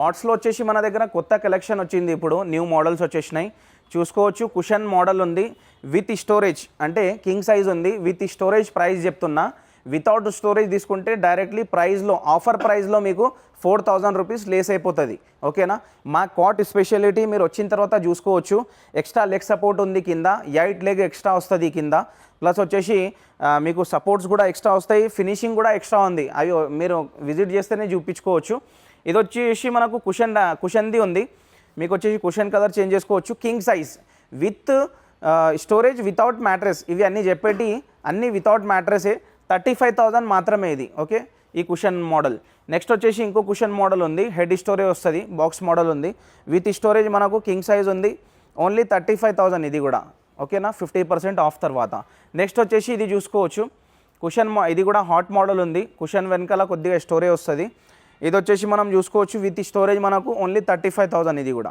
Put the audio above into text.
కాట్స్లో వచ్చేసి మన దగ్గర కొత్త కలెక్షన్ వచ్చింది, ఇప్పుడు న్యూ మోడల్స్ వచ్చేసినాయి చూసుకోవచ్చు. కుషన్ మోడల్ ఉంది విత్ స్టోరేజ్, అంటే కింగ్ సైజ్ ఉంది విత్ స్టోరేజ్. ప్రైస్ చెప్తున్నా, వితౌట్ స్టోరేజ్ తీసుకుంటే డైరెక్ట్లీ ప్రైస్లో ఆఫర్ ప్రైస్లో మీకు 4000 రూపీస్ లేస్ అయిపోతుంది. ఓకేనా. మా కాట్ స్పెషాలిటీ మీరు వచ్చిన తర్వాత చూసుకోవచ్చు. ఎక్స్ట్రా లెగ్ సపోర్ట్ ఉంది కింద, 8 లెగ్ ఎక్స్ట్రా వస్తుంది కింద. ప్లస్ వచ్చేసి మీకు సపోర్ట్స్ కూడా ఎక్స్ట్రా వస్తాయి, ఫినిషింగ్ కూడా ఎక్స్ట్రా ఉంది. అవి మీరు విజిట్ చేస్తేనే చూపించుకోవచ్చు. ఇది వచ్చేసి మనకు కుషన్ది ఉంది, మీకు వచ్చేసి కుషన్ కలర్ చేంజ్ చేసుకోవచ్చు. King size with storage without mattress, ఇవి అన్నీ చెప్పేటి అన్నీ వితౌట్ మ్యాట్రెసే. 35,000 మాత్రమే ఇది. ఓకే, ఈ కుషన్ మోడల్. నెక్స్ట్ వచ్చేసి ఇంకో కుషన్ మోడల్ ఉంది, హెడ్ స్టోరేజ్ వస్తుంది, బాక్స్ మోడల్ ఉంది విత్ స్టోరేజ్. మనకు కింగ్ సైజ్ ఉంది, ఓన్లీ 35,000 ఇది కూడా. ఓకేనా, 50% ఆఫ్ తర్వాత. నెక్స్ట్ వచ్చేసి ఇది చూసుకోవచ్చు కుషన్, ఇది కూడా హాట్ మోడల్ ఉంది. కుషన్ వెనకాల కొద్దిగా స్టోరేజ్ వస్తుంది. ఇది వచ్చేసి మనం చూసుకోవచ్చు విత్ స్టోరేజ్, మనకు ఓన్లీ 35,000 ఇది కూడా.